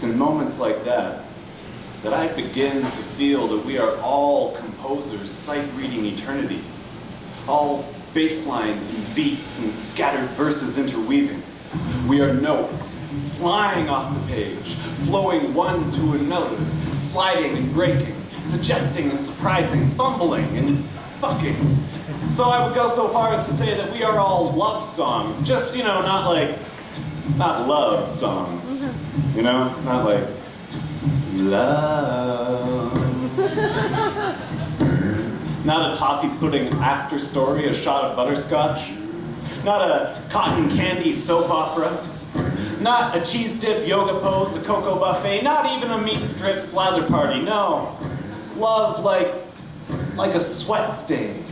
It's in moments like that that I begin to feel that we are all composers sight-reading eternity. All bass lines and beats and scattered verses interweaving. We are notes flying off the page, flowing one to another, sliding and breaking, suggesting and surprising, fumbling and fucking. So I would go so far as to say that we are all love songs, just, you know, not love songs, you know, not like love. Not a toffee pudding after story, a shot of butterscotch. Not a cotton candy soap opera. Not a cheese dip yoga pose, a cocoa buffet. Not even a meat strip slather party. No. Love like a sweat stain.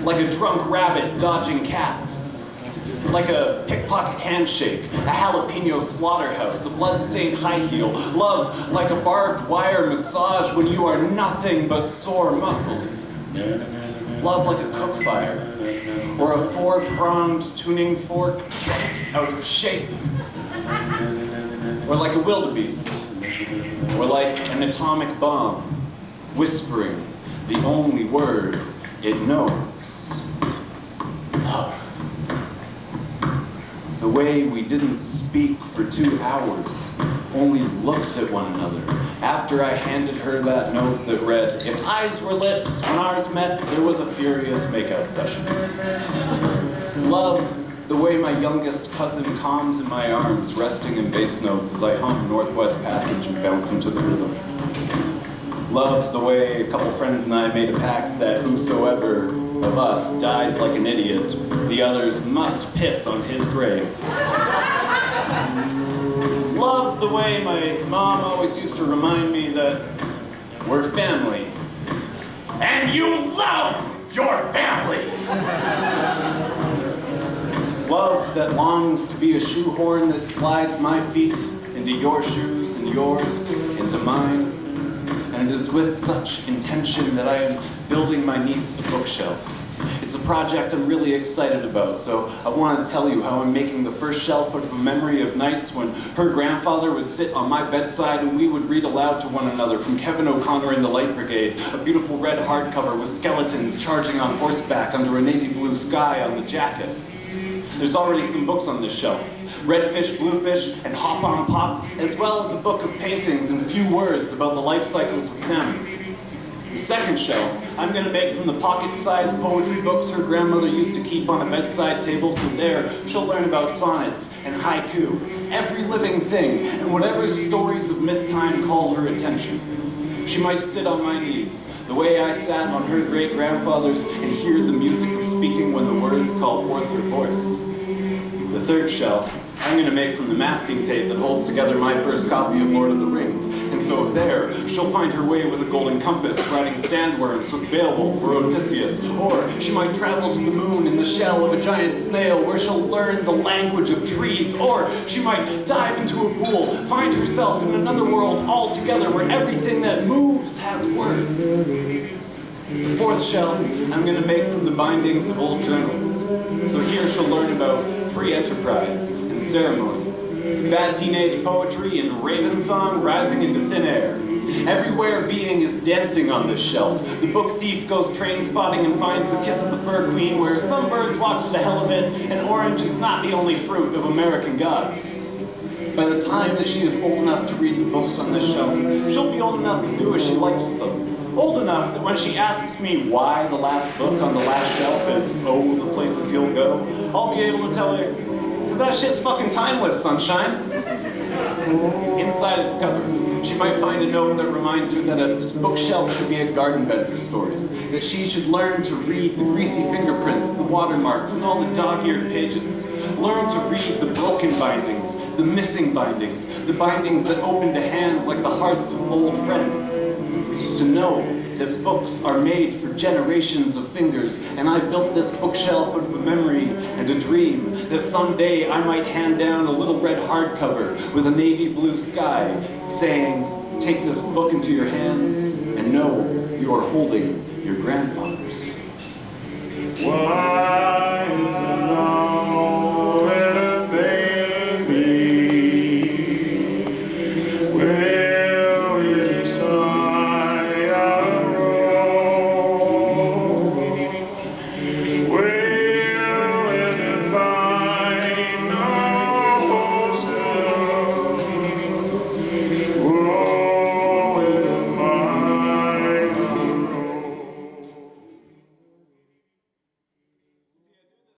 Like a drunk rabbit dodging cats. Like a pickpocket handshake, a jalapeno slaughterhouse, a blood-stained high heel. Love like a barbed wire massage when you are nothing but sore muscles. Love like a cook fire, or a four-pronged tuning fork bent out of shape. Or like a wildebeest, or like an atomic bomb, whispering the only word it knows. Love. The way we didn't speak for 2 hours, only looked at one another. After I handed her that note that read, "If eyes were lips, when ours met, there was a furious makeout session." Love, the way my youngest cousin calms in my arms, resting in bass notes as I hum Northwest Passage and bounce into the rhythm. Love, the way a couple friends and I made a pact that whosoever of us dies like an idiot, the others must piss on his grave. Love the way my mom always used to remind me that we're family. And you love your family! Love that longs to be a shoehorn that slides my feet into your shoes and yours into mine. And it is with such intention that I am building my niece a bookshelf. It's a project I'm really excited about, so I want to tell you how I'm making the first shelf out of a memory of nights when her grandfather would sit on my bedside and we would read aloud to one another from Kevin O'Connor and the Light Brigade, a beautiful red hardcover with skeletons charging on horseback under a navy blue sky on the jacket. There's already some books on this shelf. Redfish, Bluefish, and Hop on Pop, as well as a book of paintings and few words about the life cycles of salmon. The second shelf I'm going to make from the pocket-sized poetry books her grandmother used to keep on a bedside table, so there she'll learn about sonnets and haiku, every living thing, and whatever stories of myth time call her attention. She might sit on my knees, the way I sat on her great-grandfather's, and hear the music of speaking when the words call forth her voice. The third shelf I'm going to make from the masking tape that holds together my first copy of Lord of the Rings. And so there, she'll find her way with a golden compass, riding sandworms with Beowulf or Odysseus. Or she might travel to the moon in the shell of a giant snail, where she'll learn the language of trees. Or she might dive into a pool, find herself in another world altogether, where everything that moves has words. The fourth shelf I'm going to make from the bindings of old journals. So here she'll learn about free enterprise and ceremony, bad teenage poetry and raven song rising into thin air. Everywhere being is dancing on this shelf. The book thief goes train spotting and finds the kiss of the fur queen, where some birds walk for the hell of it, and orange is not the only fruit of American gods. By the time that she is old enough to read the books on this shelf, she'll be old enough to do as she likes with them. Old enough that when she asks me why the last book on the last shelf is "Oh, the Places You'll Go," I'll be able to tell her, "'Cause that shit's fucking timeless, sunshine." Inside its cover, she might find a note that reminds her that a bookshelf should be a garden bed for stories, that she should learn to read the greasy fingerprints, the watermarks, and all the dog-eared pages. Learn to read the broken bindings, the missing bindings, the bindings that open to hands like the hearts of old friends. To know that books are made for generations of fingers, and I built this bookshelf out of a memory and a dream that someday I might hand down a little red hardcover with a navy blue sky saying, "Take this book into your hands and know you are holding your grandfather's." Wow.